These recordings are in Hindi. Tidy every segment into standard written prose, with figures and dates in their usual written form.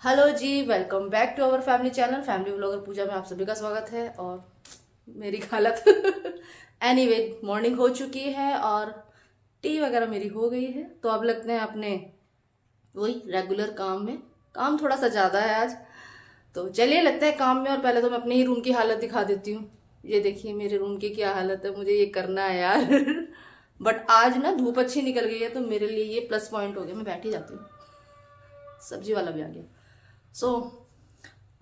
Hello ji, welcome back to our family channel family vlogger Pooja में आप सभी का स्वागत है। और मेरी हालत एनीवे मॉर्निंग हो चुकी है और टी वगैरह मेरी हो गई है, तो अब लगते हैं अपने वही रेगुलर काम में। काम थोड़ा सा ज़्यादा है आज, तो चलिए लगते हैं काम में। और पहले तो मैं अपने ही रूम की हालत दिखा देती हूँ। ये देखिए मेरे रूम की क्या हालत है, मुझे ये करना है यार बट आज ना धूप अच्छी निकल गई है, तो मेरे लिए ये प्लस पॉइंट हो गया। मैं बैठ ही जाती हूँ, सब्जी वाला भी आ गया। सो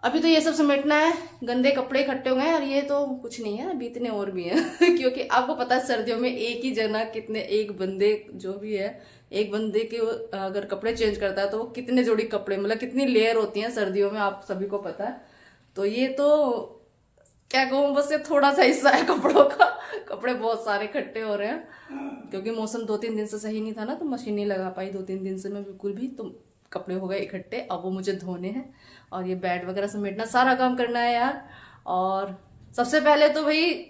अभी तो ये सब समेटना है, गंदे कपड़े इकट्ठे हो गए हैं। और ये तो कुछ नहीं है, अभी इतने और भी हैं क्योंकि आपको पता है सर्दियों में एक ही जना कितने, एक बंदे जो भी है, एक बंदे के अगर कपड़े चेंज करता है तो वो कितने जोड़ी कपड़े, मतलब कितनी लेयर होती हैं सर्दियों में, आप सभी को पता है। तो ये तो क्या कहूँ, बस ये थोड़ा सा हिस्सा है कपड़ों का। कपड़े बहुत सारे इकट्ठे हो रहे हैं क्योंकि मौसम 2-3 दिन से सही नहीं था ना, तो मशीन नहीं लगा पाई 2-3 दिन से मैं बिल्कुल भी। तो कपड़े हो गए इकट्ठे, अब वो मुझे धोने हैं और ये बेड वगैरह समेटना, सारा काम करना है यार। और सबसे पहले तो भाई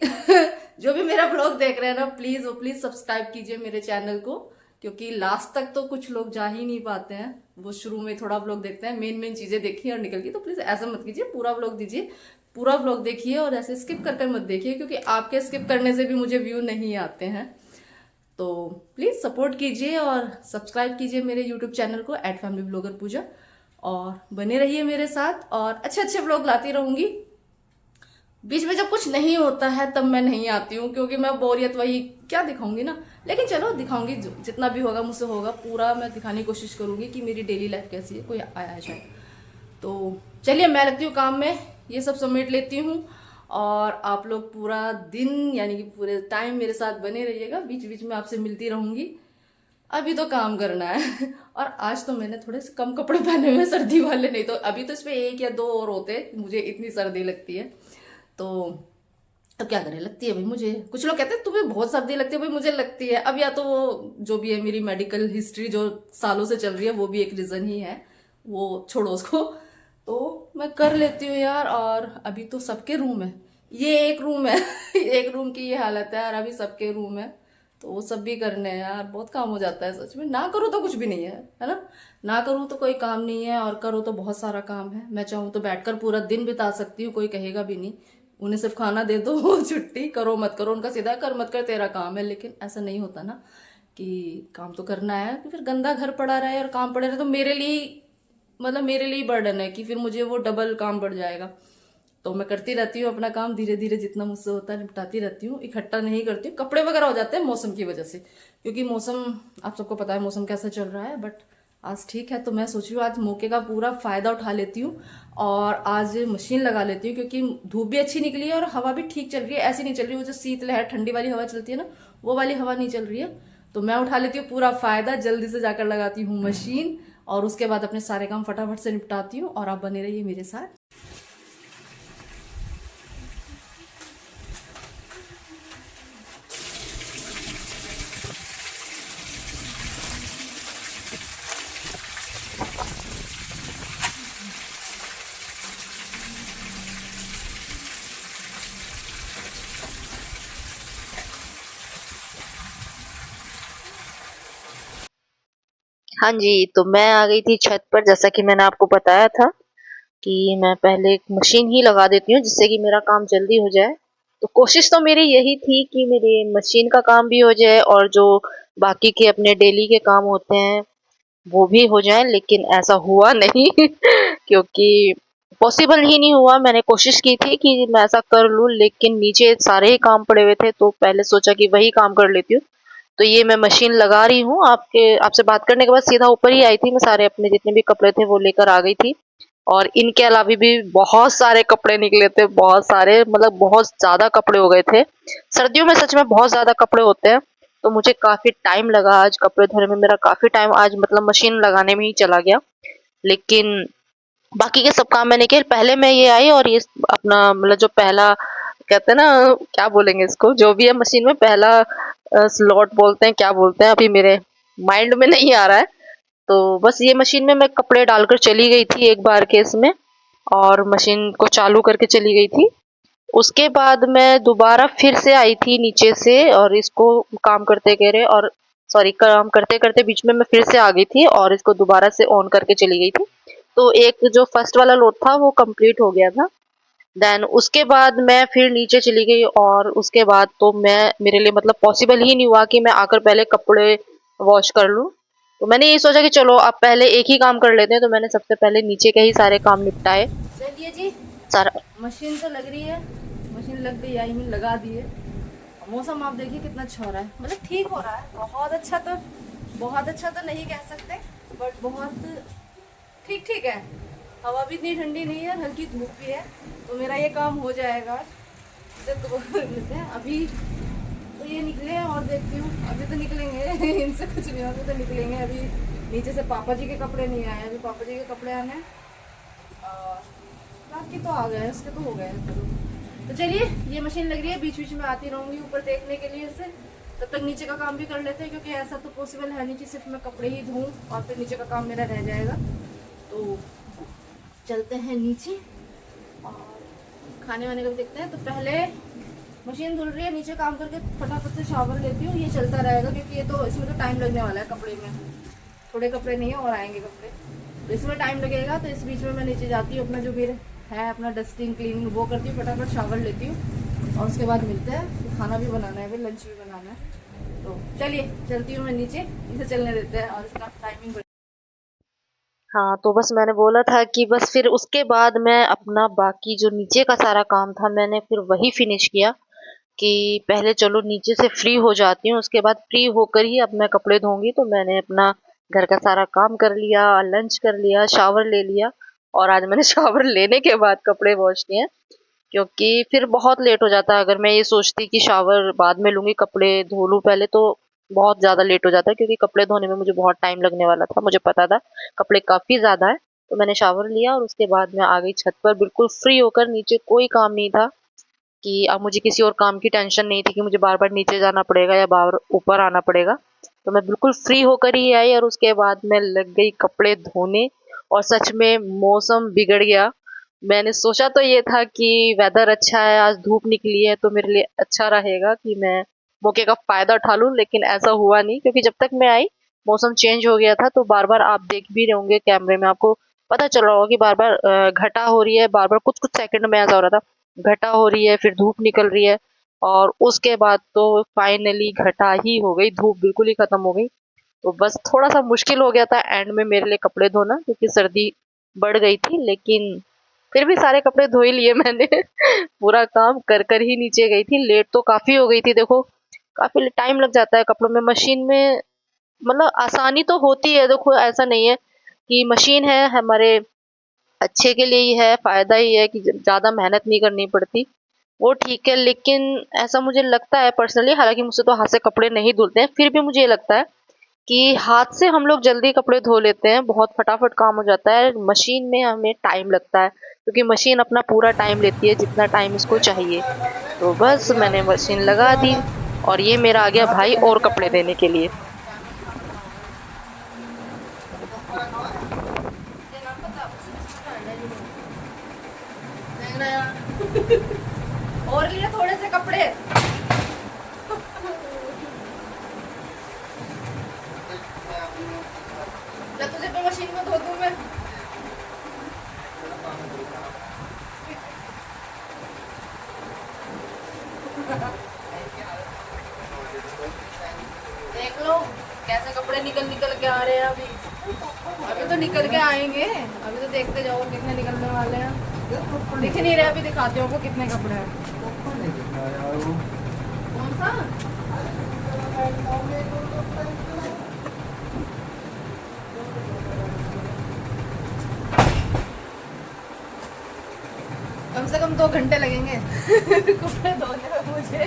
जो भी मेरा ब्लॉग देख रहे हैं ना, प्लीज वो प्लीज सब्सक्राइब कीजिए मेरे चैनल को, क्योंकि लास्ट तक तो कुछ लोग जा ही नहीं पाते हैं। वो शुरू में थोड़ा ब्लॉग देखते हैं, मेन मेन चीजें देखिए और निकल गई। तो प्लीज ऐसा मत कीजिए, पूरा ब्लॉग दीजिए, पूरा ब्लॉग देखिए और ऐसे स्किप कर कर मत देखिए, क्योंकि आपके स्किप करने से भी मुझे व्यू नहीं आते हैं। तो प्लीज सपोर्ट कीजिए और सब्सक्राइब कीजिए मेरे यूट्यूब चैनल को @फैमिली ब्लॉगर पूजा, और बने रहिए मेरे साथ और अच्छे अच्छे ब्लॉग लाती रहूंगी। बीच में जब कुछ नहीं होता है तब मैं नहीं आती हूँ, क्योंकि मैं बोरियत वही क्या दिखाऊंगी ना। लेकिन चलो दिखाऊंगी, जितना भी होगा मुझसे होगा, पूरा मैं दिखाने की कोशिश करूंगी कि मेरी डेली लाइफ कैसी है, कोई आया है शायद। तो चलिए मैं लगती हूँ काम में, ये सब समेट लेती हूँ। और आप लोग पूरा दिन यानी कि पूरे टाइम मेरे साथ बने रहिएगा, बीच बीच में आपसे मिलती रहूंगी। अभी तो काम करना है और आज तो मैंने थोड़े से कम कपड़े पहने हुए हैं, सर्दी वाले, नहीं तो अभी तो इसमें 1 या 2 और होते, मुझे इतनी सर्दी लगती है। तो अब क्या करें, लगती है भाई मुझे। कुछ लोग कहते हैं तुम्हें बहुत सर्दी लगती है, भाई मुझे लगती है। अब या तो वो जो भी है, मेरी मेडिकल हिस्ट्री जो सालों से चल रही है, वो भी एक रीजन ही है, वो छोड़ो उसको। तो मैं कर लेती हूँ यार। और अभी तो सबके रूम है, ये एक रूम है एक रूम की ये हालत है, और अभी सबके रूम है, तो वो सब भी करने हैं यार। बहुत काम हो जाता है सच में, ना करो तो कुछ भी नहीं है ना। ना करूँ तो कोई काम नहीं है, और करो तो बहुत सारा काम है। मैं चाहूँ तो बैठकर पूरा दिन बिता सकती हूँ, कोई कहेगा भी नहीं। उन्हें सिर्फ खाना दे दो छुट्टी, करो मत करो उनका सीधा, कर मत कर तेरा काम है। लेकिन ऐसा नहीं होता ना, कि काम तो करना है। फिर गंदा घर पड़ा रहे और काम पड़े रहे तो मेरे लिए, मतलब मेरे लिए बर्डन है कि फिर मुझे वो डबल काम बढ़ जाएगा। तो मैं करती रहती हूँ अपना काम, धीरे धीरे जितना मुझसे होता है निपटाती रहती हूँ, इकट्ठा नहीं करती हूँ। कपड़े वगैरह हो जाते हैं मौसम की वजह से, क्योंकि मौसम आप सबको पता है मौसम कैसा चल रहा है। बट आज ठीक है, तो मैं सोच रही हूँ आज मौके का पूरा फायदा उठा लेती हूँ और आज मशीन लगा लेती हूँ, क्योंकि धूप भी अच्छी निकली है और हवा भी ठीक चल रही है। ऐसी नहीं चल रही वो जो शीतलहर ठंडी वाली हवा चलती है ना, वो वाली हवा नहीं चल रही है। तो मैं उठा लेती हूँ पूरा फायदा, जल्दी से जाकर लगाती हूँ मशीन, और उसके बाद अपने सारे काम फटाफट से निपटाती हूँ। और आप बने रहिए मेरे साथ। हाँ जी, तो मैं आ गई थी छत पर। जैसा कि मैंने आपको बताया था कि मैं पहले एक मशीन ही लगा देती हूँ जिससे कि मेरा काम जल्दी हो जाए। तो कोशिश तो मेरी यही थी कि मेरी मशीन का काम भी हो जाए और जो बाकी के अपने डेली के काम होते हैं वो भी हो जाए, लेकिन ऐसा हुआ नहीं क्योंकि पॉसिबल ही नहीं हुआ। मैंने कोशिश की थी कि मैं ऐसा कर लूँ, लेकिन नीचे सारे ही काम पड़े हुए थे, तो पहले सोचा कि वही काम कर लेती हूँ। तो ये मैं मशीन लगा रही हूँ। आपके आपसे बात करने के बाद सीधा ऊपर ही आई थी। मैं सारे अपने जितने भी कपड़े थे वो लेकर आ गई थी, और इनके अलावा भी बहुत सारे कपड़े निकले थे, बहुत सारे, मतलब बहुत ज़्यादा कपड़े हो गए थे। सर्दियों में सच में बहुत ज़्यादा कपड़े होते हैं, तो मुझे काफ़ी टाइम लगा आज कपड़े धोने में। मेरा काफ़ी टाइम आज मतलब मशीन लगाने में ही चला गया। लेकिन बाकी के सब काम मैंने किए। पहले मैं ये आई और ये अपना मतलब जो पहला कहते हैं ना, क्या बोलेंगे इसको, जो भी है मशीन में पहला स्लॉट बोलते हैं, क्या बोलते हैं, अभी मेरे माइंड में नहीं आ रहा है। तो बस ये मशीन में मैं कपड़े डालकर चली गई थी एक बार के इसमें, और मशीन को चालू करके चली गई थी। उसके बाद मैं दोबारा फिर से आई थी नीचे से, और इसको काम करते करे और सॉरी काम करते करते बीच में मैं फिर से आ गई थी और इसको दोबारा से ऑन करके चली गई थी। तो एक जो फर्स्ट वाला लोड था वो कंप्लीट हो गया था। देन उसके बाद मैं फिर नीचे चली गई और उसके बाद तो मैं मेरे लिए मतलब पॉसिबल ही नहीं हुआ कि मैं आकर पहले कपड़े वॉश कर लूँ। तो मैंने ये सोचा कि चलो अब पहले एक ही काम कर लेते हैं, तो मैंने सबसे पहले नीचे के ही सारे काम निपटाए। चलिए जी, सारा मशीन तो लग रही है, मशीन लग गई, आई मीन लगा दी है। मौसम आप देखिए कितना अच्छा हो रहा है, मतलब ठीक हो रहा है। बहुत अच्छा तो नहीं कह सकते, बट बहुत ठीक ठीक है। हवा भी इतनी ठंडी नहीं है, हल्की धूप भी है, तो मेरा ये काम हो जाएगा। इसे तो लेते हैं अभी, तो ये निकले और देखती हूँ, अभी तो निकलेंगे इनसे कुछ नहीं होगा, तो निकलेंगे अभी। नीचे से पापा जी के कपड़े नहीं आए, अभी पापा जी के कपड़े आने हैं। और बाकी तो आ गए, उसके तो हो गए हैं। तो चलिए, ये मशीन लग रही है, बीच बीच में आती रहूँगी ऊपर देखने के लिए इसे। तब तक नीचे का काम भी कर लेते हैं, क्योंकि ऐसा तो पॉसिबल है नहीं कि सिर्फ मैं कपड़े ही धोऊं और फिर नीचे का काम मेरा रह जाएगा। तो चलते हैं नीचे और खाने वाने का भी देखते हैं। तो पहले मशीन धुल रही है, नीचे काम करके फटाफट से शावर लेती हूँ, ये चलता रहेगा, क्योंकि ये तो इसमें तो टाइम लगने वाला है। कपड़े में थोड़े कपड़े नहीं है और आएंगे कपड़े, तो इसमें टाइम लगेगा। तो इस बीच में मैं नीचे जाती हूँ, अपना जो भी है अपना डस्टिंग क्लीनिंग वो करती हूँ, फटाफट शावर लेती हूँ और उसके बाद मिलते हैं। खाना भी बनाना है, फिर लंच भी बनाना है। तो चलिए चलती हूँ मैं नीचे, इसे चलने देते हैं और इसका टाइमिंग। हाँ, तो बस मैंने बोला था कि बस फिर उसके बाद मैं अपना बाकी जो नीचे का सारा काम था मैंने फिर वही फिनिश किया कि पहले चलो नीचे से फ्री हो जाती हूँ, उसके बाद फ्री होकर ही अब मैं कपड़े धोऊंगी। तो मैंने अपना घर का सारा काम कर लिया, लंच कर लिया, शावर ले लिया और आज मैंने शावर लेने के बाद कपड़े वॉश किए, क्योंकि फिर बहुत लेट हो जाता है। अगर मैं ये सोचती कि शावर बाद में लूंगी, कपड़े धो लूँ पहले, तो बहुत ज़्यादा लेट हो जाता है, क्योंकि कपड़े धोने में मुझे बहुत टाइम लगने वाला था। मुझे पता था कपड़े काफ़ी ज़्यादा है, तो मैंने शावर लिया और उसके बाद मैं आ गई छत पर बिल्कुल फ्री होकर। नीचे कोई काम नहीं था कि अब मुझे किसी और काम की टेंशन नहीं थी कि मुझे बार बार नीचे जाना पड़ेगा या बार ऊपर आना पड़ेगा। तो मैं बिल्कुल फ्री होकर ही आई और उसके बाद मैं लग गई कपड़े धोने। और सच में मौसम बिगड़ गया। मैंने सोचा तो ये था कि वेदर अच्छा है, आज धूप निकली है तो मेरे लिए अच्छा रहेगा कि मैं मौके का फायदा उठा लूं, लेकिन ऐसा हुआ नहीं, क्योंकि जब तक मैं आई मौसम चेंज हो गया था। तो बार बार आप देख भी रहे होंगे कैमरे में, आपको पता चल रहा होगा कि बार बार घटा हो रही है, बार बार कुछ कुछ सेकंड में ऐसा हो रहा था घटा हो रही है, फिर धूप निकल रही है और उसके बाद तो फाइनली घटा ही हो गई, धूप बिल्कुल ही खत्म हो गई। तो बस थोड़ा सा मुश्किल हो गया था एंड में मेरे लिए कपड़े धोना, क्योंकि सर्दी बढ़ गई थी, लेकिन फिर भी सारे कपड़े धो ही लिए मैंने पूरा काम कर कर ही नीचे गई थी। लेट तो काफी हो गई थी, देखो काफी टाइम लग जाता है कपड़ों में। मशीन में मतलब आसानी तो होती है, देखो ऐसा नहीं है कि मशीन है हमारे अच्छे के लिए ही है, फायदा ही है कि ज्यादा मेहनत नहीं करनी पड़ती, वो ठीक है। लेकिन ऐसा मुझे लगता है पर्सनली, हालांकि मुझसे तो हाथ से कपड़े नहीं धुलते हैं, फिर भी मुझे ये लगता है कि हाथ से हम लोग जल्दी कपड़े धो लेते हैं, बहुत फटाफट काम हो जाता है। मशीन में हमें टाइम लगता है, क्योंकि मशीन अपना पूरा टाइम लेती है जितना टाइम इसको चाहिए। तो बस मैंने मशीन लगा दी और ये मेरा आ गया भाई और कपड़े देने के लिए। और लिए थोड़े से कपड़े। क्या तुझे तो मशीन में धो दूं मैं? देख लो कैसे कपड़े निकल निकल के आ रहे हैं अभी। अभी तो निकल के आएंगे, अभी तो देखते जाओ कितने निकलने वाले हैं। दिख नहीं रहे, अभी दिखाते हो आपको कितने कपड़े हैं। कौन सा? कम से कम 2 घंटे लगेंगे कपड़े धोने में मुझे। ये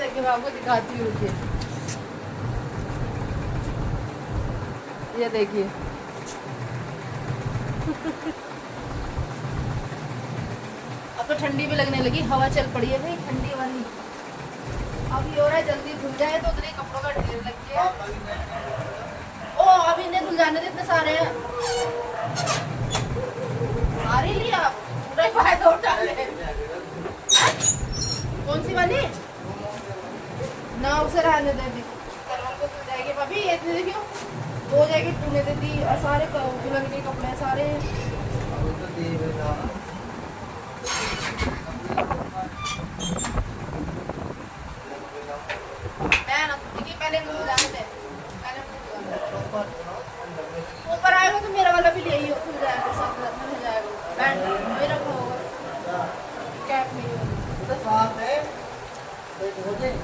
देखिए मैं आपको दिखाती हूँ, ये देखिए अब तो ठंडी भी लगने लगी, हवा चल पड़ी है भाई ठंडी वाली। अब ये हो रहा है जल्दी धुल जाए तो उतने कपड़ों का ढेर लग गया। ओ अभी इन्हें धुल जाने दे, इतने सारे हैं। आ रही लिया आप पूरा फायदा उठा ले। कौन सी वाली ना, उसे रहने दे दी, करवल को धुल जाएगी भाभी। ये देखियो हो जाएगी, टूने देती और सारे दुल्हन के कपड़े सारे अरे मैं ना देखिए पहले मुझे जाने दे, पहले मुझे ऊपर आएगा तो मेरा वाला भी ले ही खुल जाएगा, साथ में हो जाएगा, बैंड मेरा को होगा, कैप नहीं होगा तो साफ है हो जाए।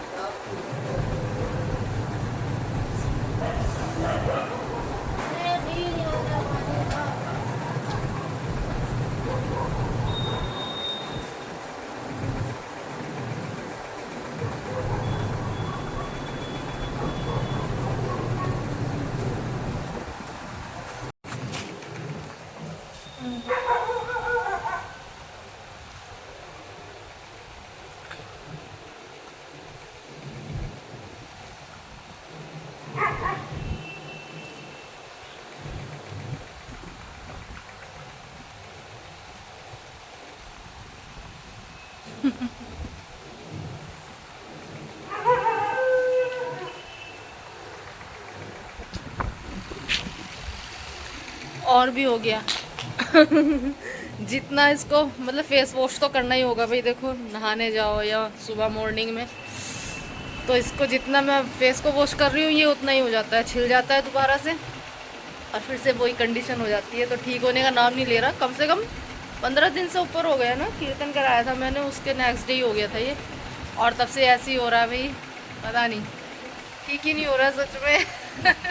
और भी हो गया जितना इसको मतलब फेस वॉश तो करना ही होगा भाई, देखो नहाने जाओ या सुबह मॉर्निंग में, तो इसको जितना मैं फेस को वॉश कर रही हूँ ये उतना ही हो जाता है, छिल जाता है दोबारा से और फिर से वही कंडीशन हो जाती है। तो ठीक होने का नाम नहीं ले रहा, कम से कम 15 दिन से ऊपर हो गया ना, कीर्तन कराया था मैंने, उसके नेक्स्ट डे ही हो गया था ये, और तब से ऐसे ही हो रहा है भाई, पता नहीं ठीक ही नहीं हो रहा है सच में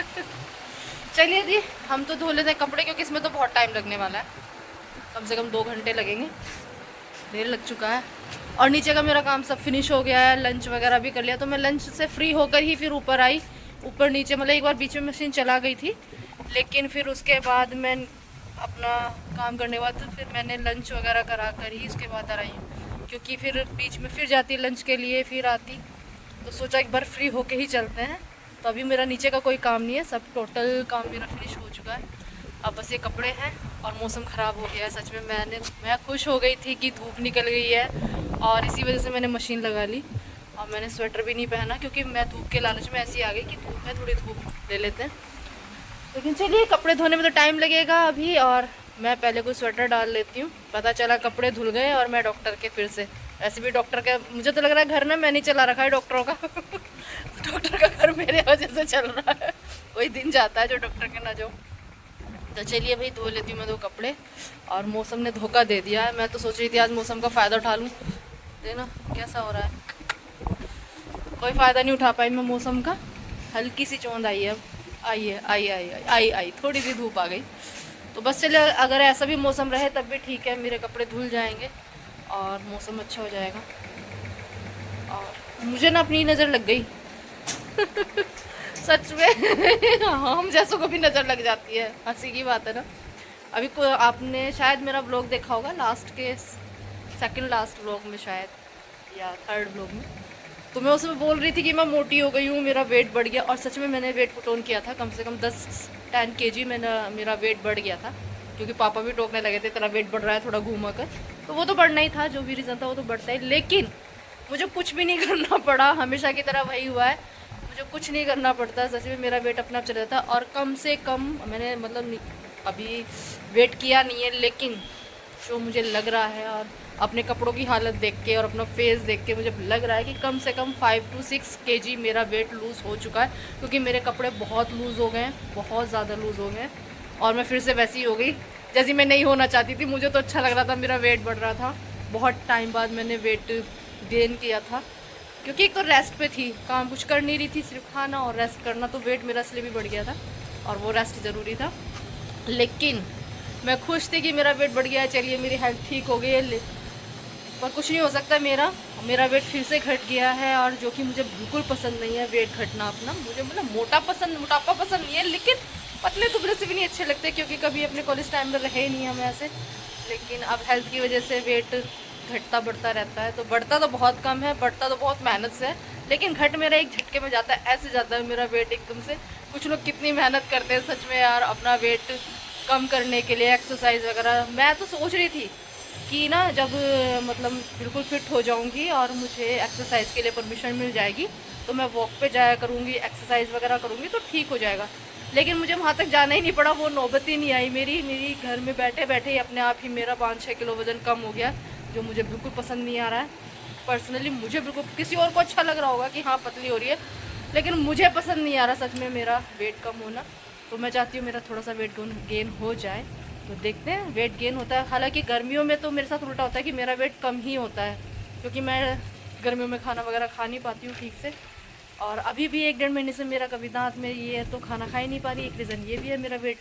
चलिए जी हम तो धो लेते हैं कपड़े, क्योंकि इसमें तो बहुत टाइम लगने वाला है, कम से कम 2 घंटे लगेंगे, देर लग चुका है। और नीचे का मेरा काम सब फिनिश हो गया है, लंच वगैरह भी कर लिया, तो मैं लंच से फ्री होकर ही फिर ऊपर आई, ऊपर नीचे मतलब एक बार बीच में मशीन चला गई थी, लेकिन फिर उसके बाद मैं अपना काम करने के बाद तो फिर मैंने लंच वगैरह करा कर ही उसके बाद आई हूँ, क्योंकि फिर बीच में फिर जाती लंच के लिए, फिर आती, तो सोचा एक बार फ्री होके ही चलते हैं। तो अभी मेरा नीचे का कोई काम नहीं है, सब टोटल काम मेरा फिनिश हो चुका है, अब बस ये कपड़े हैं। और मौसम ख़राब हो गया है सच में, मैं खुश हो गई थी कि धूप निकल गई है, और इसी वजह से मैंने मशीन लगा ली, और मैंने स्वेटर भी नहीं पहना क्योंकि मैं धूप के लालच में ऐसी आ गई कि धूप में थोड़ी धूप ले लेते हैं। लेकिन चलिए कपड़े धोने में तो टाइम लगेगा अभी, और मैं पहले कोई स्वेटर डाल लेती हूँ। पता चला कपड़े धुल गए और मैं डॉक्टर के फिर से, ऐसे भी डॉक्टर का मुझे तो लग रहा है घर ना मैं नहीं चला रखा है डॉक्टरों का डॉक्टर का घर मेरे वजह से चल रहा है, कोई दिन जाता है जो डॉक्टर के ना जो। तो चलिए भाई धो लेती हूँ मैं 2 कपड़े, और मौसम ने धोखा दे दिया है, मैं तो सोच रही थी आज मौसम का फ़ायदा उठा लूँ, देखना कैसा हो रहा है, कोई फ़ायदा नहीं उठा पाई मैं मौसम का। हल्की सी चौंध आई है, अब आई है, आई थोड़ी सी धूप आ गई, तो बस चलिए अगर ऐसा भी मौसम रहे तब भी ठीक है, मेरे कपड़े धुल जाएंगे और मौसम अच्छा हो जाएगा। और मुझे ना अपनी नज़र लग गई सच में हम जैसों को भी नज़र लग जाती है, हंसी की बात है ना। अभी को आपने शायद मेरा ब्लॉग देखा होगा, लास्ट के सेकंड लास्ट ब्लॉग में शायद, या थर्ड ब्लॉग में, तो मैं उसमें बोल रही थी कि मैं मोटी हो गई हूँ, मेरा वेट बढ़ गया, और सच में मैंने वेट पुट ऑन किया था, कम से कम 10 kg मेरा वेट बढ़ गया था, क्योंकि पापा भी टोकने लगे थे तेरा वेट बढ़ रहा है थोड़ा घूमा कर, तो वो तो बढ़ना ही था, जो भी रीज़न था वो तो बढ़ता ही, लेकिन मुझे कुछ भी नहीं करना पड़ा, हमेशा की तरह वही हुआ है, मुझे कुछ नहीं करना पड़ता, सच में मेरा वेट अपना चल जाता। और कम से कम मैंने मतलब अभी वेट किया नहीं है, लेकिन जो मुझे लग रहा है और अपने कपड़ों की हालत देख के और अपना फेस देख के मुझे लग रहा है कि कम से कम 5 to 6 kg मेरा वेट लूज़ हो चुका है, क्योंकि मेरे कपड़े बहुत लूज़ हो गए हैं, बहुत ज़्यादा लूज़ हो गए हैं, और मैं फिर से वैसी ही हो गई जैसी मैं नहीं होना चाहती थी। मुझे तो अच्छा लग रहा था, मेरा वेट बढ़ रहा था, बहुत टाइम बाद मैंने वेट गेन किया था, क्योंकि एक तो रेस्ट पे थी, काम कुछ कर नहीं रही थी, सिर्फ खाना और रेस्ट करना, तो वेट मेरा इसलिए भी बढ़ गया था, और वो रेस्ट ज़रूरी था। लेकिन मैं खुश थी कि मेरा वेट बढ़ गया है, चलिए मेरी हेल्थ ठीक हो गई है, पर कुछ नहीं हो सकता, मेरा वेट फिर से घट गया है, और जो कि मुझे बिल्कुल पसंद नहीं है वेट घटना अपना। मुझे मतलब मोटापा पसंद नहीं है, लेकिन पतले दुबले से भी नहीं अच्छे लगते, क्योंकि कभी अपने कॉलेज टाइम में रहे नहीं हम ऐसे, लेकिन अब हेल्थ की वजह से वेट घटता बढ़ता रहता है, तो बढ़ता तो बहुत कम है, बढ़ता तो बहुत मेहनत से है, लेकिन घट मेरा एक झटके में जाता है, ऐसे जाता है मेरा वेट एकदम से। कुछ लोग कितनी मेहनत करते हैं सच में यार अपना वेट कम करने के लिए, एक्सरसाइज वगैरह। मैं तो सोच रही थी कि ना जब मतलब बिल्कुल फिट हो जाऊंगी और मुझे एक्सरसाइज के लिए परमिशन मिल जाएगी, तो मैं वॉक पे जाया करूंगी, एक्सरसाइज वगैरह करूंगी, तो ठीक हो जाएगा। लेकिन मुझे वहाँ तक जाना ही नहीं पड़ा, वो नौबत ही नहीं आई मेरी घर में बैठे बैठे ही अपने आप ही मेरा 5-6 किलो वज़न कम हो गया, जो मुझे बिल्कुल पसंद नहीं आ रहा है। पर्सनली मुझे बिल्कुल, किसी और को अच्छा लग रहा होगा कि हाँ पतली हो रही है, लेकिन मुझे पसंद नहीं आ रहा सच में मेरा वेट कम होना। तो मैं चाहती हूँ मेरा थोड़ा सा वेट गेन हो जाए, तो देखते हैं वेट गेन होता है। हालांकि गर्मियों में तो मेरे साथ उल्टा होता है कि मेरा वेट कम ही होता है, क्योंकि मैं गर्मियों में खाना वगैरह खा नहीं पाती हूँ ठीक से। और अभी भी 1-1.5 महीने से मेरा कभी दांत में ये है तो खाना खा ही नहीं पा रही। एक रीज़न ये भी है मेरा वेट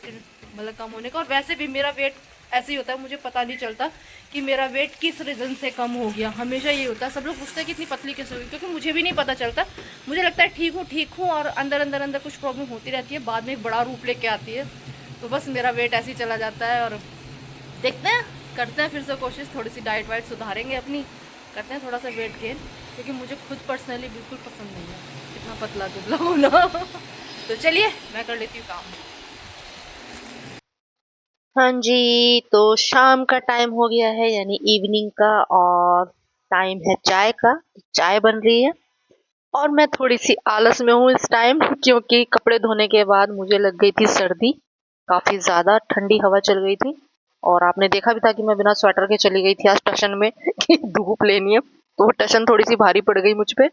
मतलब कम होने का। और वैसे भी मेरा वेट ऐसे ही होता है, मुझे पता नहीं चलता कि मेरा वेट किस रीज़न से कम हो गया। हमेशा ये होता है, सब लोग पूछते हैं कि इतनी पतली कैसे हुई, क्योंकि मुझे भी नहीं पता चलता। मुझे लगता है ठीक हूँ और अंदर अंदर अंदर कुछ प्रॉब्लम होती रहती है, बाद में एक बड़ा रूप लेके आती है। तो बस मेरा वेट ऐसे ही चला जाता है। और देखते हैं, करते हैं फिर से कोशिश, थोड़ी सी डाइट वाइट सुधारेंगे अपनी, करते हैं थोड़ा सा वेट गेन, क्योंकि मुझे खुद पर्सनली बिल्कुल पसंद नहीं है इतना पतला दुबला होना। तो चलिए मैं कर लेती हूँ काम। हाँ जी, तो शाम का टाइम हो गया है, यानी इवनिंग का, और टाइम है चाय का। चाय बन रही है और मैं थोड़ी सी आलस में हूँ इस टाइम, क्योंकि कपड़े धोने के बाद मुझे लग गई थी सर्दी, काफी ज्यादा ठंडी हवा चल गई थी। और आपने देखा भी था कि मैं बिना स्वेटर के चली गई थी आज टशन में कि धूप लेनी है, तो वो टशन थोड़ी सी भारी पड़ गई मुझ पे।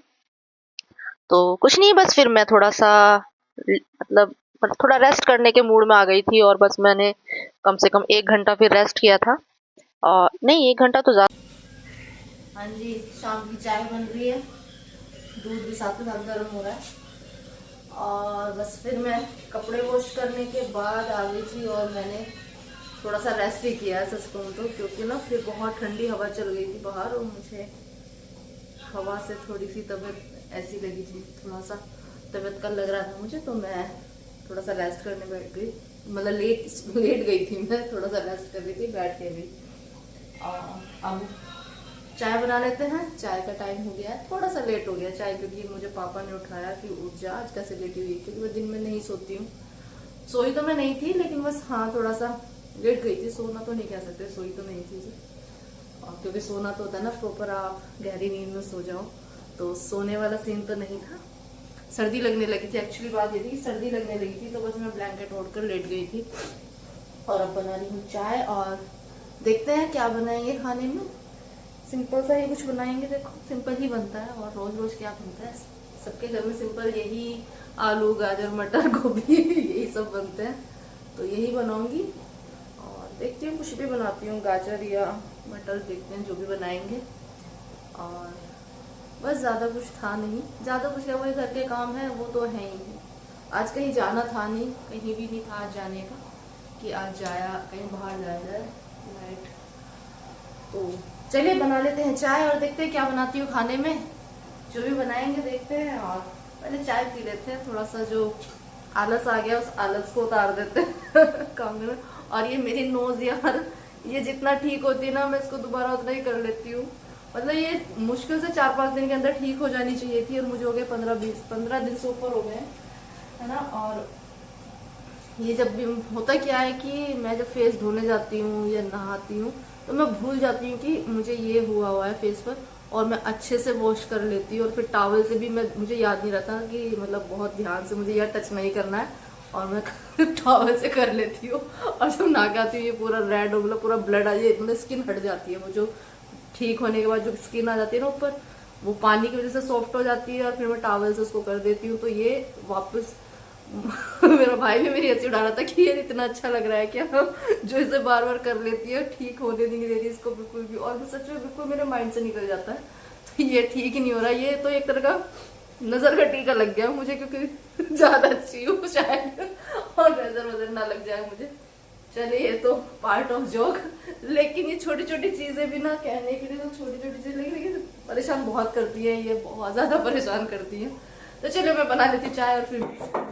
तो कुछ नहीं, बस फिर मैं थोड़ा सा मतलब थोड़ा रेस्ट करने के मूड में आ गई थी, और बस मैंने कम से कम 1 घंटा फिर रेस्ट किया था। और नहीं, 1 घंटा तो ज्यादा। हाँ जी, शाम की चाय बन रही है, दूध भी साथ में साथ गर्म हो रहा है। और बस फिर मैं कपड़े वॉश करने के बाद आ गई थी, और मैंने थोड़ा सा रेस्ट ही किया है सच कहूँ तो, क्योंकि ना फिर बहुत ठंडी हवा चल गई थी बाहर, और मुझे हवा से थोड़ी सी तबीयत ऐसी लगी थी, थोड़ा सा तबीयत का लग रहा था मुझे। तो मैं थोड़ा सा रेस्ट करने बैठ गई, मतलब लेट गई थी, मैं थोड़ा सा रेस्ट कर रही थी बैठ के भी। अब चाय बना लेते हैं, चाय का टाइम हो गया है, थोड़ा सा लेट हो गया चाय, क्योंकि मुझे पापा ने उठाया कि उठ जा, आज कैसे लेटी हुई, क्योंकि मैं दिन में नहीं सोती हूँ। सोई तो मैं नहीं थी, लेकिन बस हाँ थोड़ा सा लेट गई थी, सोना तो नहीं कह सकते, सोई तो नहीं थी। और क्योंकि सोना तो होता है ना प्रॉपर, आप गहरी नींद में सो जाओ, तो सोने वाला सीन तो नहीं था। सर्दी लगने लगी थी, एक्चुअली बात ये थी कि सर्दी लगने लगी थी, तो बस मैं ब्लैंकेट ओढ़कर लेट गई थी। और अब बना रही हूँ चाय, और देखते हैं क्या बनाएंगे खाने में। सिंपल सा ही कुछ बनाएंगे, देखो सिंपल ही बनता है, और रोज रोज क्या बनता है, सबके घर में सिंपल यही, आलू गाजर मटर गोभी यही सब बनते हैं, तो यही बनाऊंगी। और देखती हूँ कुछ भी बनाती हूँ, गाजर या मटर, देखते हैं जो भी बनाएंगे। और बस ज़्यादा कुछ था नहीं, ज़्यादा कुछ क्या, वही घर के काम है वो तो है ही। आज कहीं जाना था नहीं, कहीं भी नहीं था आज जाने का कि आज जाया कहीं बाहर जाया जाए नाइट। तो चलिए बना लेते हैं चाय, और देखते हैं क्या बनाती हूँ खाने में, जो भी बनाएंगे देखते हैं। और पहले चाय पी लेते हैं, थोड़ा सा जो आलस आ गया उस आलस को उतार देते हैं काम में। और ये मेरी नोज यार, ये जितना ठीक होती है ना, मैं इसको दोबारा उतना ही कर लेती हूँ। मतलब ये मुश्किल से 4-5 दिन के अंदर ठीक हो जानी चाहिए थी, और मुझे हो गए 15 दिन से ऊपर हो गए, है ना। और ये जब भी होता क्या है कि मैं जब फेस धोने जाती हूँ या नहाती हूँ, तो मैं भूल जाती हूँ कि मुझे ये हुआ है फेस पर, और मैं अच्छे से वॉश कर लेती हूँ। और फिर टॉवल से भी मुझे याद नहीं रहता कि मतलब बहुत ध्यान से मुझे यह टच नहीं करना है, और मैं टॉवल से कर लेती हूँ। और जब नहा के आती हूँ ये पूरा रेड, मतलब पूरा ब्लड आ जाए, मतलब स्किन हट जाती है, वो जो ठीक होने के बाद जो स्किन आ जाती है ना ऊपर, वो पानी की वजह से सॉफ्ट हो जाती है। और फिर मैं टॉवल से उसको कर देती हूँ, तो ये वापस मेरा भाई भी मेरी हंसी उड़ा रहा था कि ये इतना अच्छा लग रहा है क्या, जो इसे बार बार कर लेती है, ठीक होने नहीं दे रही इसको बिल्कुल भी। और सच में बिल्कुल मेरे माइंड से निकल जाता है, तो ये ठीक ही नहीं हो रहा। ये तो एक तरह का नजर का टीका लग गया मुझे, क्योंकि ज्यादा अच्छी हूँ शायद, और नजर वजर ना लग जाए मुझे। चलिए ये तो पार्ट ऑफ जोक, लेकिन ये छोटी छोटी चीजें भी ना, कहने के लिए तो छोटी छोटी चीजें, लेकिन परेशान बहुत करती है, ये बहुत ज्यादा परेशान करती है। तो चलिए मैं बना लेती चाय, और फिर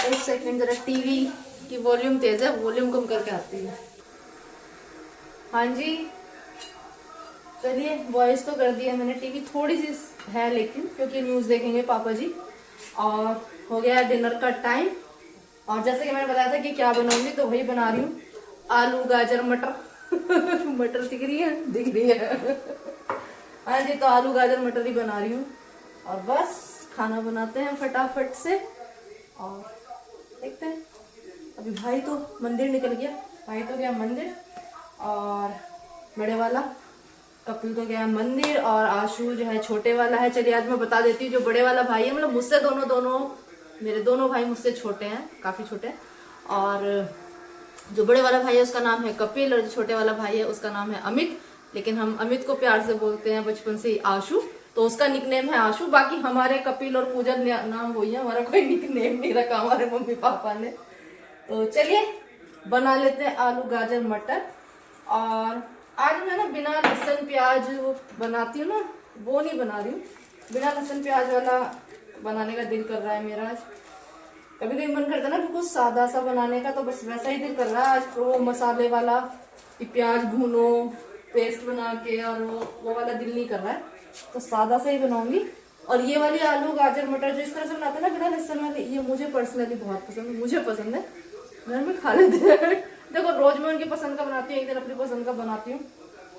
एक सेकंड, जरा टीवी कि वॉल्यूम तेज है, वॉल्यूम कम करके आती है। हाँ जी, चलिए वॉइस तो कर दिया मैंने, टीवी थोड़ी सी है लेकिन, क्योंकि न्यूज़ देखेंगे पापा जी। और हो गया डिनर का टाइम, और जैसे कि मैंने बताया था कि क्या बनाऊंगी, तो वही बना रही हूँ, आलू गाजर मटर। मटर दिख रही है। हाँ जी, तो आलू गाजर मटर ही बना रही हूँ, और बस खाना बनाते हैं फटाफट से। और देखते हैं, अभी भाई तो मंदिर निकल गया, भाई तो गया मंदिर, और बड़े वाला कपिल तो गया मंदिर, और आशु जो है छोटे वाला है। चलिए आज मैं बता देती हूँ, जो बड़े वाला भाई है, मतलब मुझसे दोनों मेरे दोनों भाई मुझसे छोटे हैं, काफी छोटे हैं। और जो बड़े वाला भाई है उसका नाम है कपिल, और जो छोटे वाला भाई है उसका नाम है अमित। लेकिन हम अमित को प्यार से बोलते हैं बचपन से ही आशु, तो उसका निकनेम है आशु। बाकी हमारे कपिल और पूजा नाम वही है, हमारा कोई निकनेम नहीं रखा हमारे मम्मी पापा ने। तो चलिए बना लेते हैं आलू गाजर मटर। और आज मैं ना बिना लहसुन प्याज बनाती हूँ ना, वो नहीं बना रही हूँ, बिना लहसुन प्याज वाला बनाने का दिल कर रहा है मेरा आज। कभी कभी मन करता है ना बिल्कुल सादा सा बनाने का, तो बस वैसा ही दिल कर रहा है आज। वो मसाले वाला कि प्याज भूनो पेस्ट बना के, और वो वाला दिल नहीं कर रहा है, तो सादा सा ही बनाऊंगी। और ये वाली आलू गाजर मटर जो इस तरह से बनाते हैं ना बिना लहसुन वाली, ये मुझे पर्सनली बहुत पसंद है, मुझे पसंद है, घर में खा लेते हैं। देखो रोज मैं उनकी पसंद का बनाती हूँ, एक दिन अपनी पसंद का बनाती हूँ,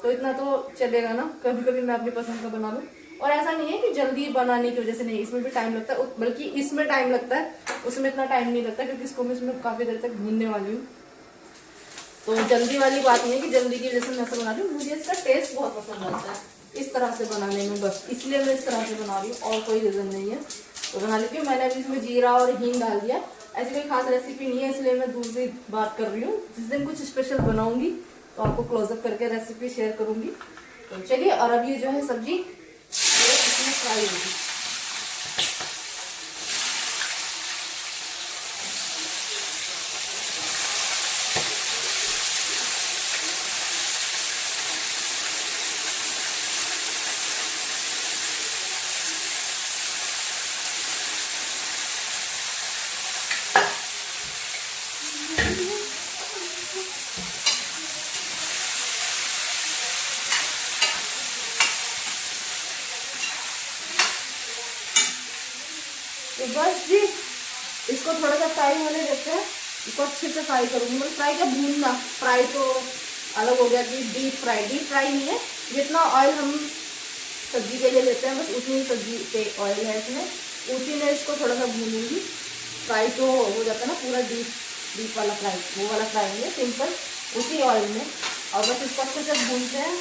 तो इतना तो चलेगा ना, कभी कभी मैं अपनी पसंद का बना लूँ। और ऐसा नहीं है कि जल्दी बनाने की वजह से नहीं, इसमें भी टाइम लगता है, बल्कि इसमें टाइम लगता है, उसमें इतना टाइम नहीं लगता, क्योंकि इसको मैं इसमें काफी देर तक भूनने वाली हूँ। तो जल्दी वाली बात नहीं है कि जल्दी की वजह से मैं ऐसा बना रही हूँ, मुझे इसका टेस्ट बहुत पसंद आता है इस तरह से बनाने में, बस इसलिए मैं इस तरह से बना रही हूँ, और कोई रीजन नहीं है। तो बना लेती हूँ। मैंने अभी इसमें जीरा और हींग डाल दिया, ऐसी कोई खास रेसिपी नहीं है, इसलिए मैं दूसरी बात कर रही हूँ। जिस दिन कुछ स्पेशल बनाऊंगी तो आपको क्लोजअप करके रेसिपी शेयर करूंगी। तो चलिए, और अब ये जो है सब्जी इसमें फ्राई होगी। तो बस जी इसको थोड़ा सा फ्राई होने देते हैं, इसको अच्छे से फ्राई करूंगी। मतलब फ्राई का भूनना, फ्राई तो अलग हो गया कि डीप फ्राई नहीं है। जितना ऑयल हम सब्जी के लिए लेते हैं बस उतनी ही सब्जी पे ऑयल है इसमें, उसी में इसको थोड़ा सा भूनूंगी। फ्राई तो हो जाता है ना पूरा डीप वाला फ्राई, वो वाला फ्राई नहीं है, सिंपल उसी ऑयल में। और बस इसको अच्छे से भूनते हैं,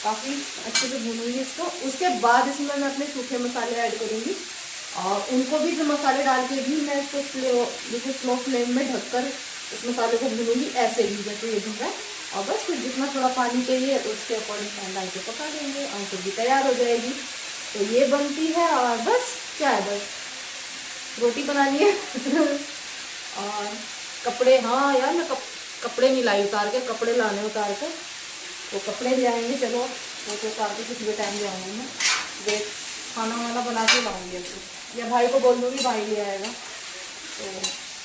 काफ़ी अच्छे से भूनूंगी इसको। उसके बाद इसमें मैं अपने सूखे मसाले ऐड करूँगी, और उनको भी जो मसाले डाल के भी मैं इसको बिल्कुल स्लो फ्लेम में ढककर इस मसाले को भूनूंगी, ऐसे ही जैसे ये भून रहा है। और बस फिर जितना थोड़ा पानी चाहिए उसके अकॉर्डिंग पानी डाल के पका देंगे, और सब्जी तैयार हो जाएगी। तो ये बनती है, और बस क्या है, बस रोटी बनानी है। और कपड़े, हाँ यार मैं कपड़े नहीं लाई उतार के, कपड़े लाने उतार के, तो कपड़े ले आएंगे। चलो वो तो उतार के किसी भी टाइम ले आऊँगी मैं, देख खाना वाना बना के लाऊंगी ऐसे, या भाई को बोल दूँगी भाई ले आएगा, तो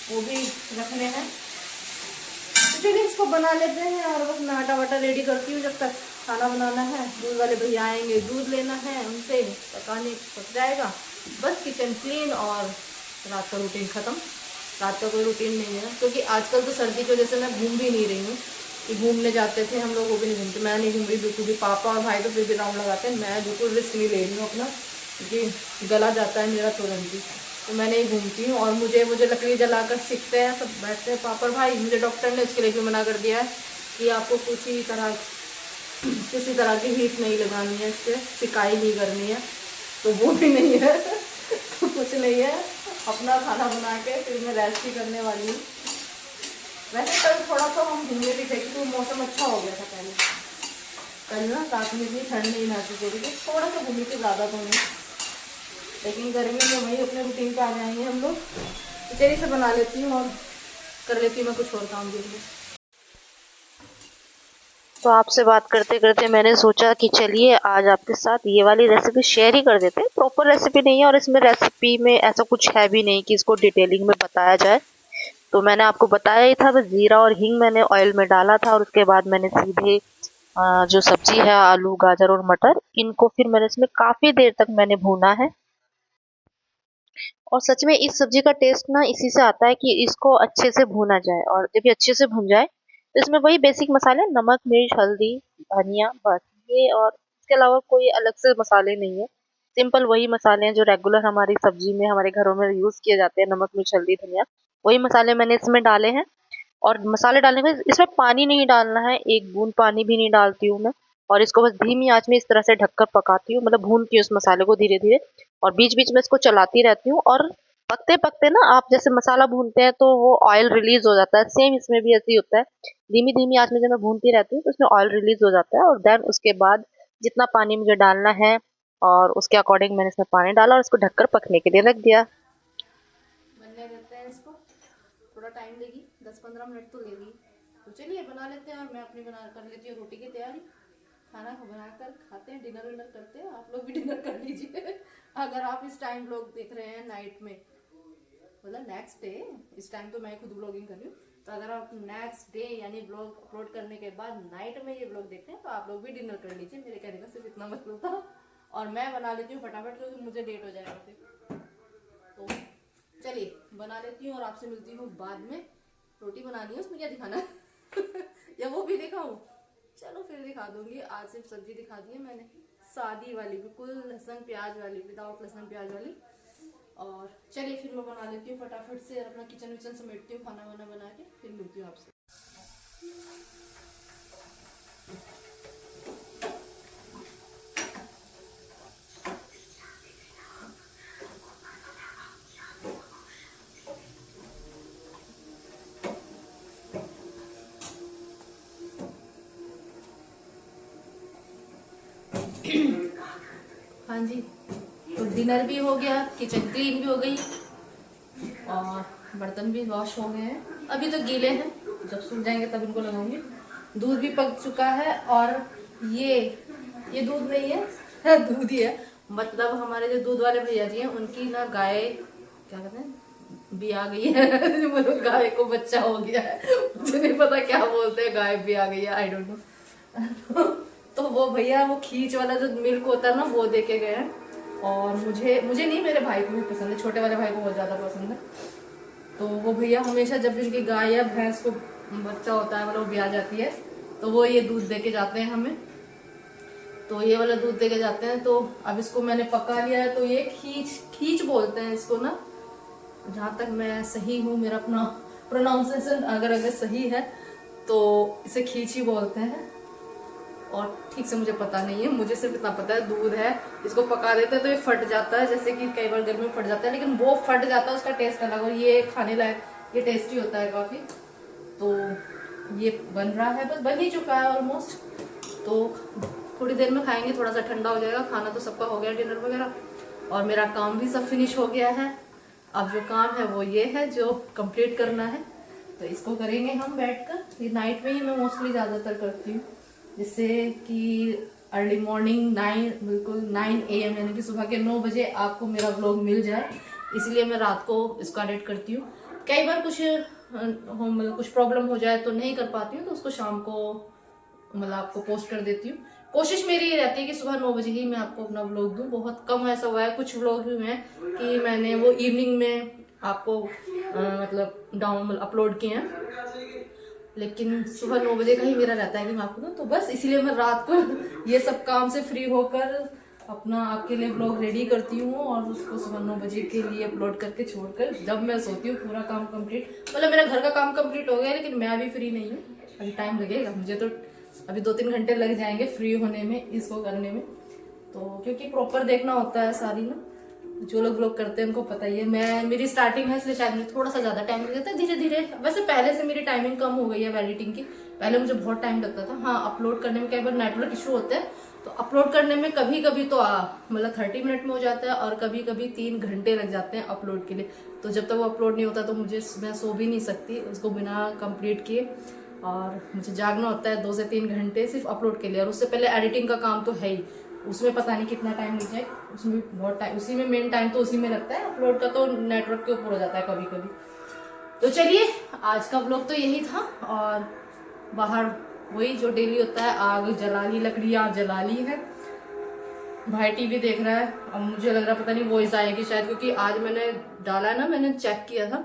वो भी रखने हैं। तो चलिए इसको बना लेते हैं, और बस मैं आटा वाटा रेडी करती हूँ जब तक खाना बनाना है। दूध वाले भैया आएंगे, दूध लेना है उनसे, पकाने पक जाएगा, बस किचन क्लीन, और रात का रूटीन ख़त्म। रात का कोई रूटीन नहीं है, क्योंकि आजकल तो सर्दी की वजह से मैं घूम भी नहीं रही हूँ। कि घूमने जाते थे हम लोग, वो भी नहीं घूमते, मैं नहीं घूम रही बिल्कुल भी। पापा और भाई तो फिर भी राउंड लगाते हैं, मैं बिल्कुल रिस्क नहीं ले रही हूँ अपना, क्योंकि गला जाता है मेरा तुरंत ही, तो मैं नहीं घूमती हूँ। और मुझे लकड़ी जलाकर सीखते हैं, सब बैठते हैं पापा और भाई। मुझे डॉक्टर ने उसके लिए भी मना कर दिया है कि आपको किसी तरह की हीट नहीं लगानी है, इससे सिकाई नहीं करनी है, तो वो भी नहीं है। तो कुछ नहीं है, अपना खाना बना के फिर मैं रेस्ट ही करने वाली हूँ। वैसे कल थोड़ा सा हम घूमने भी थे, क्योंकि मौसम अच्छा हो गया था पहले, कल ना रात में इतनी ठंड नहीं महसूस हो रही थी, थोड़ा सा घूमी थी, ज़्यादा तो नहीं। लेकिन गर्मी में वही अपने रूटीन पे आ जाएंगे हम लोग। तो चलिए से बना लेती हूँ और कर लेती हूँ मैं कुछ और काम भी। तो आपसे बात करते करते मैंने सोचा कि चलिए आज आपके साथ ये वाली रेसिपी शेयर ही कर देते हैं। प्रॉपर रेसिपी नहीं है, और इसमें रेसिपी में ऐसा कुछ है भी नहीं कि इसको डिटेलिंग में बताया जाए। तो मैंने आपको बताया ही था, बस जीरा और हींग मैंने ऑयल में डाला था और उसके बाद मैंने सीधे जो सब्जी है आलू गाजर और मटर, इनको फिर मैंने इसमें काफ़ी देर तक मैंने भूना है। और सच में इस सब्जी का टेस्ट ना इसी से आता है कि इसको अच्छे से भूना जाए, और जब ये अच्छे से भुन जाए तो इसमें वही बेसिक मसाले नमक मिर्च हल्दी धनिया, बस ये, और इसके अलावा कोई अलग से मसाले नहीं है। सिंपल वही मसाले हैं जो रेगुलर हमारी सब्जी में हमारे घरों में यूज किए जाते हैं, नमक मिर्च हल्दी धनिया, वही मसाले मैंने इसमें डाले हैं। और मसाले डालने के बाद इसमें पानी नहीं डालना है, एक बूंद पानी भी नहीं डालती हूँ मैं। और इसको बस धीमी आंच में इस तरह से ढककर पकाती हूँ, मतलब भूनती हूँ उस मसाले को धीरे धीरे, और बीच बीच में इसको चलाती रहती हूँ। और पकते पकते ना आप जैसे मसाला भूनते हैं तो वो ऑयल रिलीज हो जाता है, सेम इसमें भी ऐसे ही होता है। धीमी धीमी आंच में जब मैं भूनती रहती हूँ तो उसमें ऑयल रिलीज हो जाता है, और देन उसके बाद जितना पानी मुझे डालना है और उसके अकॉर्डिंग मैंने इसमें पानी डाला और इसको ढककर पकने के लिए रख दिया। बनने देते हैं इसको, थोड़ा टाइम लेगी, 10-15 मिनट तो लेगी। तो चलिए बना लेते हैं, और मैं अपनी बना कर लेती हूँ रोटी की तैयारी। खाना बनाकर खाते हैं, डिनर विनर करते हैं। आप लोग भी डिनर कर लीजिए अगर आप इस टाइम ब्लॉग देख रहे हैं नाइट में, मतलब नेक्स्ट डे, इस टाइम तो मैं खुद ब्लॉगिंग कर रही हूँ, तो अगर आप नेक्स्ट डे यानी ब्लॉग अपलोड करने के बाद नाइट में ये ब्लॉग देखते हैं तो आप लोग भी डिनर कर लीजिए। मेरे कहने का सिर्फ इतना मतलब था। और मैं बना लेती हूँ फटाफट क्योंकि मुझे लेट हो जाएगा फिर। तो चलिए बना लेती हूँ और आपसे मिलती हूँ बाद में। रोटी बनानी है, उसमें क्या दिखाना है या वो भी दिखाऊं? चलो फिर दिखा दूंगी। आज सिर्फ सब्जी दिखा दी है मैंने, सादी वाली, बिल्कुल लहसुन प्याज वाली, विदाउट लहसुन प्याज वाली। और चलिए फिर मैं बना लेती हूँ फटाफट से, और अपना किचन विचन समेटती हूँ, खाना वाना बना के फिर मिलती हूँ आपसे। हाँ जी, तो डिनर भी हो गया, किचन क्लीन भी हो गई, और बर्तन भी वॉश हो गए हैं। अभी तो गीले हैं, जब सूख जाएंगे तब इनको लगाऊंगी। दूध भी पक चुका है, और ये दूध नहीं है दूध ही है। मतलब हमारे जो दूध वाले भैया जी हैं उनकी ना गाय, क्या कहते हैं, भी आ गई है मतलब गाय को बच्चा हो गया है, मुझे नहीं पता क्या बोलते हैं, गाय भी आ गई है, आई डोंट नो तो वो भैया वो खींच वाला जो मिल्क होता है ना वो दे के गए हैं। और मुझे नहीं, मेरे भाई को भी पसंद है, छोटे वाले भाई को बहुत ज़्यादा पसंद है। तो वो भैया हमेशा जब भी इनकी गाय या भैंस को बच्चा होता है, मतलब ब्याह जाती है, तो वो ये दूध दे के जाते हैं हमें। तो ये वाला दूध दे के जाते हैं। तो अब इसको मैंने पका लिया है, तो ये खींच बोलते हैं इसको ना, जहाँ तक मैं सही हूँ, मेरा अपना प्रोनाउंसिएशन अगर सही है तो इसे खींच ही बोलते हैं। और ठीक से मुझे पता नहीं है, मुझे सिर्फ इतना पता है दूध है, इसको पका देते हैं तो ये फट जाता है, जैसे कि कई बार गर्मी में फट जाता है, लेकिन वो फट जाता है, उसका टेस्ट अलग, और ये खाने लायक, ये टेस्टी होता है काफ़ी। तो ये बन रहा है, बस बन ही चुका है ऑलमोस्ट। तो थोड़ी देर में खाएंगे, थोड़ा सा ठंडा हो जाएगा। खाना तो सबका हो गया, डिनर वगैरह, और मेरा काम भी सब फिनिश हो गया है। अब जो काम है वो ये है जो कंप्लीट करना है, तो इसको करेंगे हम बैठकर। ये नाइट में ही मैं मोस्टली ज़्यादातर करती हूँ, जिससे कि अर्ली मॉर्निंग 9 AM यानी कि सुबह के 9 बजे आपको मेरा व्लॉग मिल जाए। इसलिए मैं रात को इसको एडिट करती हूँ। कई बार मतलब कुछ प्रॉब्लम हो जाए तो नहीं कर पाती हूँ, तो उसको शाम को मतलब आपको पोस्ट कर देती हूँ। कोशिश मेरी ये रहती है कि सुबह 9 बजे ही मैं आपको अपना व्लॉग दूँ। बहुत कम ऐसा हुआ है, कुछ व्लॉग हुए हैं कि मैंने वो इवनिंग में आपको मतलब अपलोड किए हैं, लेकिन सुबह 9 बजे का ही मेरा रहता है कि मैं आपको दूँ। तो बस इसलिए मैं रात को ये सब काम से फ्री होकर अपना आपके लिए ब्लॉग रेडी करती हूँ, और उसको सुबह 9 बजे के लिए अपलोड करके छोड़कर जब मैं सोती हूँ पूरा काम कंप्लीट, मतलब मेरा घर का काम कंप्लीट हो गया, लेकिन मैं अभी फ्री नहीं हूँ, अभी टाइम लगेगा मुझे। तो अभी 2-3 घंटे लग जाएंगे फ्री होने में, इसको करने में। तो क्योंकि प्रॉपर देखना होता है सारी ना, जो लोग ब्लॉग करते हैं उनको पता ही है। मेरी स्टार्टिंग है, इसलिए शायद मुझे थोड़ा सा ज़्यादा टाइम लग जाता है। धीरे धीरे, वैसे पहले से मेरी टाइमिंग कम हो गई है एडिटिंग की, पहले मुझे बहुत टाइम लगता था। हाँ, अपलोड करने में कई बार नेटवर्क इशू होते हैं, तो अपलोड करने में कभी कभी तो मतलब 30 मिनट में हो जाता है, और कभी कभी 3 घंटे लग जाते हैं अपलोड के लिए। तो जब तक वो अपलोड नहीं होता तो मैं सो भी नहीं सकती उसको बिना कंप्लीट किए, और मुझे जागना होता है 2 से 3 घंटे सिर्फ अपलोड के लिए। और उससे पहले एडिटिंग का काम तो है ही, उसमें पता नहीं कितना टाइम लग जाए, उसमें बहुत टाइम, उसी में मेन टाइम तो उसी में लगता है। अपलोड का तो नेटवर्क के ऊपर हो जाता है कभी कभी। तो चलिए आज का व्लॉग तो यही था, और बाहर वही जो डेली होता है, आग जला ली, लकड़ियां जला ली है, भाई टीवी देख रहा है। अब मुझे लग रहा पता नहीं वॉइस आएगी शायद, क्योंकि आज मैंने डाला है ना, मैंने चेक किया था।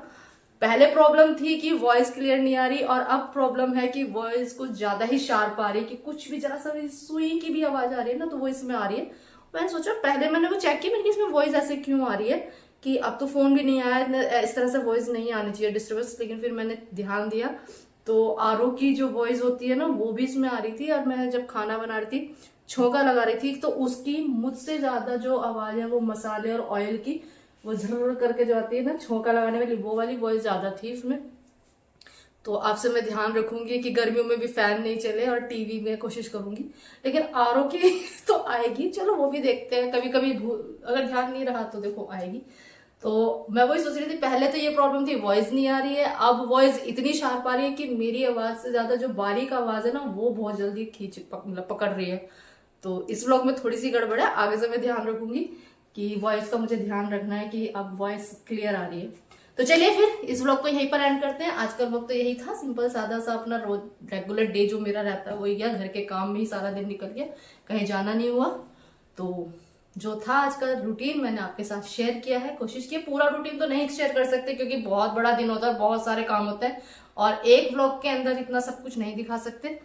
पहले प्रॉब्लम थी कि वॉइस क्लियर नहीं आ रही, और अब प्रॉब्लम है कि वॉइस कुछ ज्यादा ही शार्प आ रही है, कि कुछ भी जरा सा सुई की भी आवाज आ रही है ना तो वो इसमें आ रही है। मैंने सोचा, पहले मैंने वो चेक किया, मैंने इसमें वॉइस ऐसे क्यों आ रही है, कि अब तो फोन भी नहीं आया, इस तरह से वॉइस नहीं आनी चाहिए डिस्टर्बेंस। लेकिन फिर मैंने ध्यान दिया तो आरओ की जो वॉइस होती है ना वो भी इसमें आ रही थी, और मैं जब खाना बना रही थी, छोंका लगा रही थी, तो उसकी मुझसे ज्यादा जो आवाज है वो मसाले और ऑयल की, वो झर करके जो आती है ना छोंका लगाने वाली, वो वाली वॉइस ज्यादा थी उसमें। तो आपसे मैं ध्यान रखूंगी कि गर्मियों में भी फैन नहीं चले, और टीवी में कोशिश करूंगी। लेकिन आरओ की तो आएगी, चलो वो भी देखते हैं, कभी कभी अगर ध्यान नहीं रहा तो देखो आएगी। तो मैं वही सोच रही थी, पहले तो ये प्रॉब्लम थी वॉइस नहीं आ रही है, अब वॉइस इतनी शार्प आ रही है कि मेरी आवाज से ज्यादा जो बारीक आवाज है ना वो बहुत जल्दी मतलब पकड़ रही है। तो इस व्लॉग में थोड़ी सी गड़बड़ है, आगे से मैं ध्यान रखूंगी कि वॉइस का मुझे ध्यान रखना है कि अब वॉइस क्लियर आ रही है। तो चलिए फिर इस व्लॉग को यहीं पर एंड करते हैं। आज का व्लॉग तो यही था, सिंपल सादा सा अपना रोज रेगुलर डे जो मेरा रहता है वही गया, घर के काम में ही सारा दिन निकल गया, कहीं जाना नहीं हुआ। तो जो था आज का रूटीन मैंने आपके साथ शेयर किया है, कोशिश की। पूरा रूटीन तो नहीं शेयर कर सकते क्योंकि बहुत बड़ा दिन होता है, बहुत सारे काम होते हैं, और एक व्लॉग के अंदर इतना सब कुछ नहीं दिखा सकते,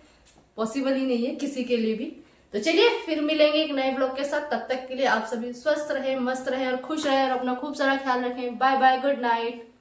पॉसिबल ही नहीं है किसी के लिए भी। तो चलिए फिर मिलेंगे एक नए ब्लॉग के साथ, तब तक के लिए आप सभी स्वस्थ रहें, मस्त रहें और खुश रहें, और अपना खूब सारा ख्याल रखें। Bye bye, good night.